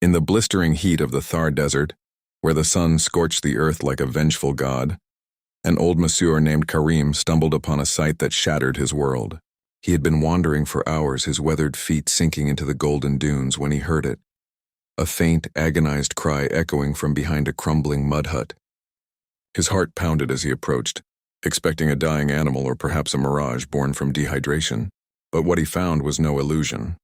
In the blistering heat of the Thar Desert, where the sun scorched the earth like a vengeful god, an old masseur named Karim stumbled upon a sight that shattered his world. He had been wandering for hours, his weathered feet sinking into the golden dunes, when he heard it. A faint, agonized cry echoing from behind a crumbling mud hut. His heart pounded as he approached, expecting a dying animal or perhaps a mirage born from dehydration. But what he found was no illusion.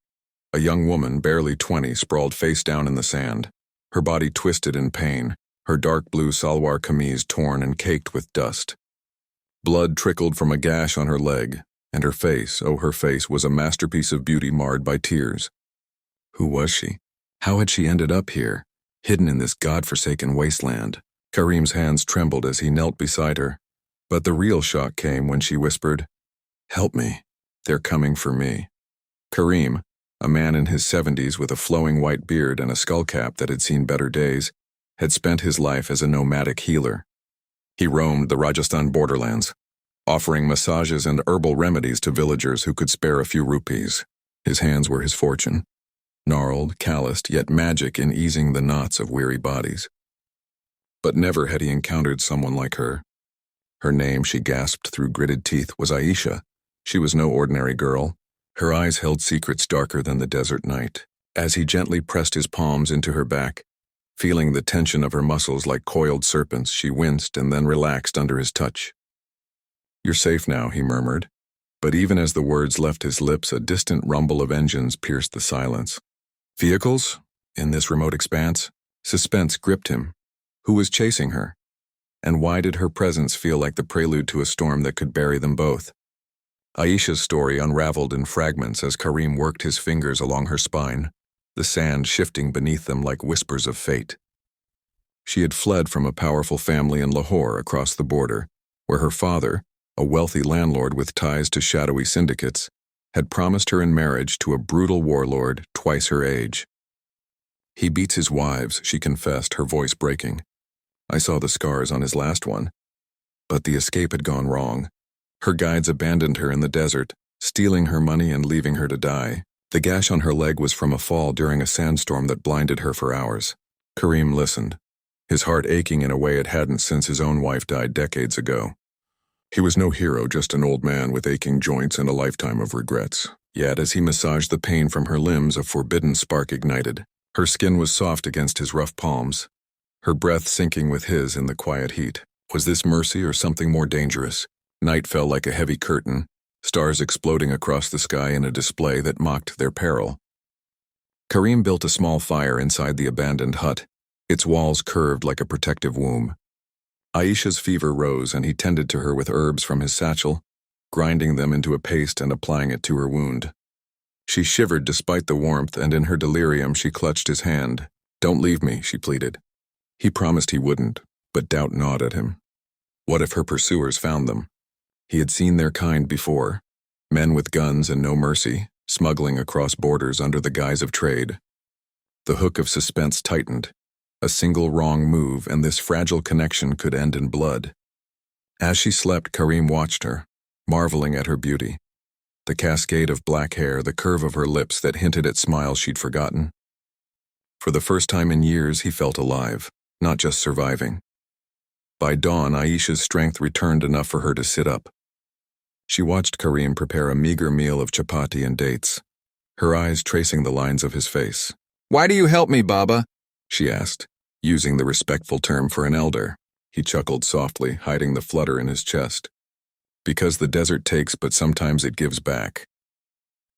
A young woman, barely 20, sprawled face down in the sand, her body twisted in pain, her dark blue salwar kameez torn and caked with dust. Blood trickled from a gash on her leg, and her face, oh her face, was a masterpiece of beauty marred by tears. Who was she? How had she ended up here, hidden in this god-forsaken wasteland? Karim's hands trembled as he knelt beside her, but the real shock came when she whispered, "Help me, they're coming for me." Karim, a man in his 70s with a flowing white beard and a skullcap that had seen better days, had spent his life as a nomadic healer. He roamed the Rajasthan borderlands, offering massages and herbal remedies to villagers who could spare a few rupees. His hands were his fortune, gnarled, calloused, yet magic in easing the knots of weary bodies. But never had he encountered someone like her. Her name, she gasped through gritted teeth, was Aisha. She was no ordinary girl. Her eyes held secrets darker than the desert night. As he gently pressed his palms into her back, feeling the tension of her muscles like coiled serpents, she winced and then relaxed under his touch. "You're safe now," he murmured. But even as the words left his lips, a distant rumble of engines pierced the silence. Vehicles? In this remote expanse? Suspense gripped him. Who was chasing her? And why did her presence feel like the prelude to a storm that could bury them both? Aisha's story unraveled in fragments as Karim worked his fingers along her spine, the sand shifting beneath them like whispers of fate. She had fled from a powerful family in Lahore across the border, where her father, a wealthy landlord with ties to shadowy syndicates, had promised her in marriage to a brutal warlord twice her age. "He beats his wives," she confessed, her voice breaking. "I saw the scars on his last one." But the escape had gone wrong. Her guides abandoned her in the desert, stealing her money and leaving her to die. The gash on her leg was from a fall during a sandstorm that blinded her for hours. Karim listened, his heart aching in a way it hadn't since his own wife died decades ago. He was no hero, just an old man with aching joints and a lifetime of regrets. Yet as he massaged the pain from her limbs, a forbidden spark ignited. Her skin was soft against his rough palms, her breath sinking with his in the quiet heat. Was this mercy or something more dangerous? Night fell like a heavy curtain, stars exploding across the sky in a display that mocked their peril. Karim built a small fire inside the abandoned hut, its walls curved like a protective womb. Aisha's fever rose and he tended to her with herbs from his satchel, grinding them into a paste and applying it to her wound. She shivered despite the warmth, and in her delirium she clutched his hand. "Don't leave me," she pleaded. He promised he wouldn't, but doubt gnawed at him. What if her pursuers found them? He had seen their kind before, men with guns and no mercy, smuggling across borders under the guise of trade. The hook of suspense tightened. A single wrong move, and this fragile connection could end in blood. As she slept, Karim watched her, marveling at her beauty. The cascade of black hair, the curve of her lips that hinted at smiles she'd forgotten. For the first time in years, he felt alive, not just surviving. By dawn, Aisha's strength returned enough for her to sit up. She watched Karim prepare a meager meal of chapati and dates, her eyes tracing the lines of his face. "Why do you help me, Baba?" she asked, using the respectful term for an elder. He chuckled softly, hiding the flutter in his chest. "Because the desert takes, but sometimes it gives back."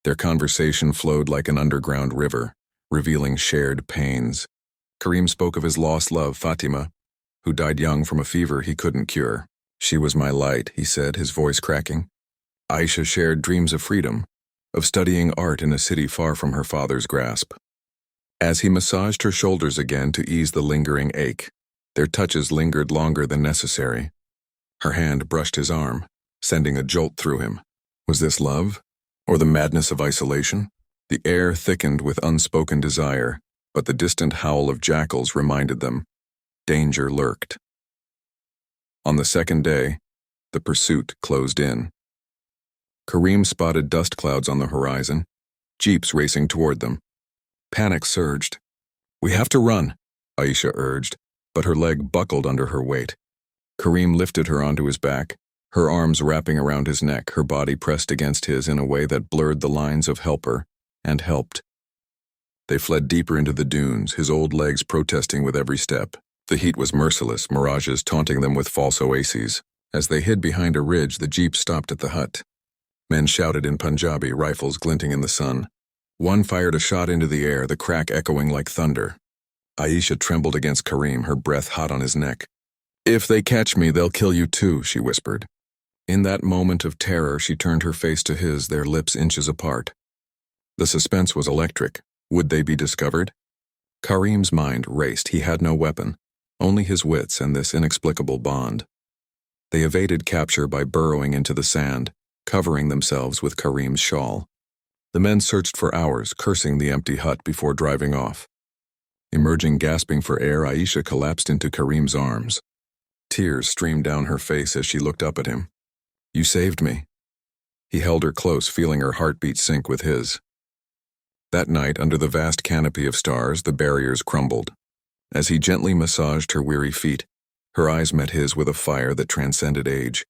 Their conversation flowed like an underground river, revealing shared pains. Karim spoke of his lost love, Fatima, who died young from a fever he couldn't cure. "She was my light," he said, his voice cracking. Aisha shared dreams of freedom, of studying art in a city far from her father's grasp. As he massaged her shoulders again to ease the lingering ache, their touches lingered longer than necessary. Her hand brushed his arm, sending a jolt through him. Was this love? Or the madness of isolation? The air thickened with unspoken desire, but the distant howl of jackals reminded them. Danger lurked. On the second day, the pursuit closed in. Karim spotted dust clouds on the horizon, jeeps racing toward them. Panic surged. "We have to run," Aisha urged, but her leg buckled under her weight. Karim lifted her onto his back, her arms wrapping around his neck, her body pressed against his in a way that blurred the lines of helper and helped. They fled deeper into the dunes, his old legs protesting with every step. The heat was merciless, mirages taunting them with false oases. As they hid behind a ridge, the jeep stopped at the hut. Men shouted in Punjabi, rifles glinting in the sun. One fired a shot into the air, the crack echoing like thunder. Aisha trembled against Karim, her breath hot on his neck. "If they catch me, they'll kill you too," she whispered. In that moment of terror, she turned her face to his, their lips inches apart. The suspense was electric. Would they be discovered? Karim's mind raced. He had no weapon, only his wits and this inexplicable bond. They evaded capture by burrowing into the sand, covering themselves with Karim's shawl. The men searched for hours, cursing the empty hut before driving off. Emerging gasping for air, Aisha collapsed into Karim's arms. Tears streamed down her face as she looked up at him. "You saved me." He held her close, feeling her heartbeat sync with his. That night, under the vast canopy of stars, the barriers crumbled. As he gently massaged her weary feet, her eyes met his with a fire that transcended age.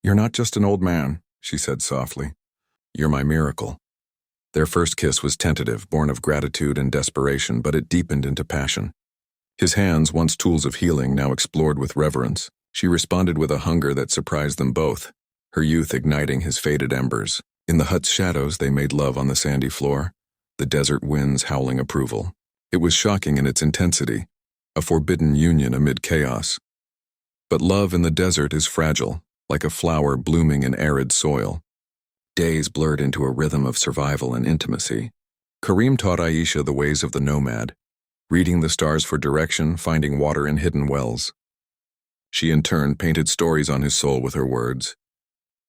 "You're not just an old man," she said softly. "You're my miracle." Their first kiss was tentative, born of gratitude and desperation, but it deepened into passion. His hands, once tools of healing, now explored with reverence. She responded with a hunger that surprised them both, her youth igniting his faded embers. In the hut's shadows, they made love on the sandy floor, the desert winds howling approval. It was shocking in its intensity, a forbidden union amid chaos. But love in the desert is fragile, like a flower blooming in arid soil. Days blurred into a rhythm of survival and intimacy. Karim taught Aisha the ways of the nomad, reading the stars for direction, finding water in hidden wells. She in turn painted stories on his soul with her words,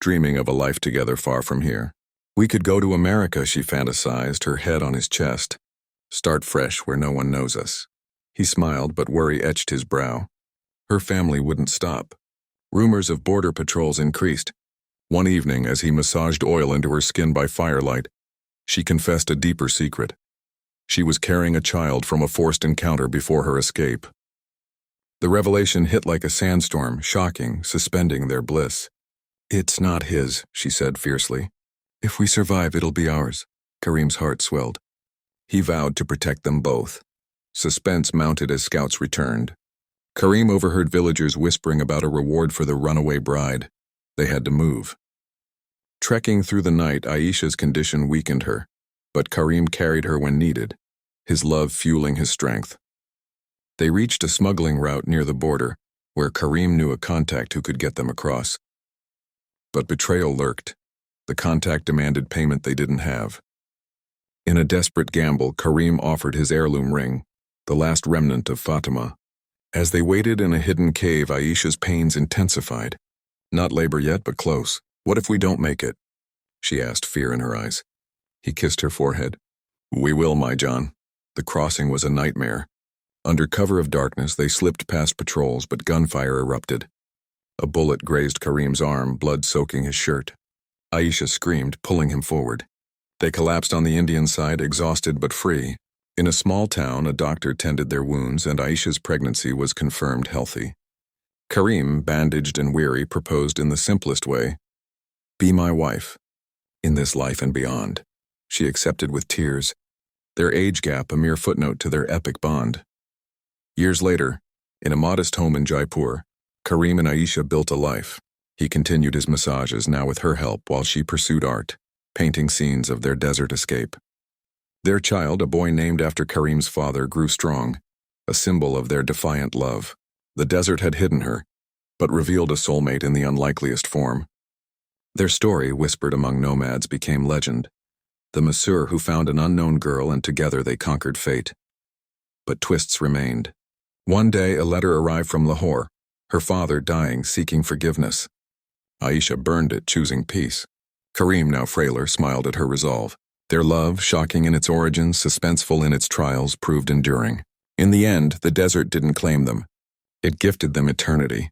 dreaming of a life together far from here. "We could go to America," she fantasized, her head on his chest. "Start fresh where no one knows us." He smiled, but worry etched his brow. Her family wouldn't stop. Rumors of border patrols increased. One evening, as he massaged oil into her skin by firelight, she confessed a deeper secret. She was carrying a child from a forced encounter before her escape. The revelation hit like a sandstorm, shocking, suspending their bliss. "It's not his," she said fiercely. "If we survive, it'll be ours." Karim's heart swelled. He vowed to protect them both. Suspense mounted as scouts returned. Karim overheard villagers whispering about a reward for the runaway bride. They had to move. Trekking through the night, Aisha's condition weakened her, but Karim carried her when needed, his love fueling his strength. They reached a smuggling route near the border, where Karim knew a contact who could get them across. But betrayal lurked. The contact demanded payment they didn't have. In a desperate gamble, Karim offered his heirloom ring, the last remnant of Fatima. As they waited in a hidden cave, Aisha's pains intensified. "Not labor yet, but close. What if we don't make it?" she asked, fear in her eyes. He kissed her forehead. "We will, my John." The crossing was a nightmare. Under cover of darkness, they slipped past patrols, but gunfire erupted. A bullet grazed Karim's arm, blood soaking his shirt. Aisha screamed, pulling him forward. They collapsed on the Indian side, exhausted but free. In a small town, a doctor tended their wounds, and Aisha's pregnancy was confirmed healthy. Karim, bandaged and weary, proposed in the simplest way, "Be my wife, in this life and beyond." She accepted with tears, their age gap a mere footnote to their epic bond. Years later, in a modest home in Jaipur, Karim and Aisha built a life. He continued his massages, now with her help, while she pursued art, painting scenes of their desert escape. Their child, a boy named after Karim's father, grew strong, a symbol of their defiant love. The desert had hidden her, but revealed a soulmate in the unlikeliest form. Their story, whispered among nomads, became legend. The Masseur who found an unknown girl, and together they conquered fate. But twists remained. One day, a letter arrived from Lahore, her father dying, seeking forgiveness. Aisha burned it, choosing peace. Karim, now frailer, smiled at her resolve. Their love, shocking in its origins, suspenseful in its trials, proved enduring. In the end, the desert didn't claim them. It gifted them eternity.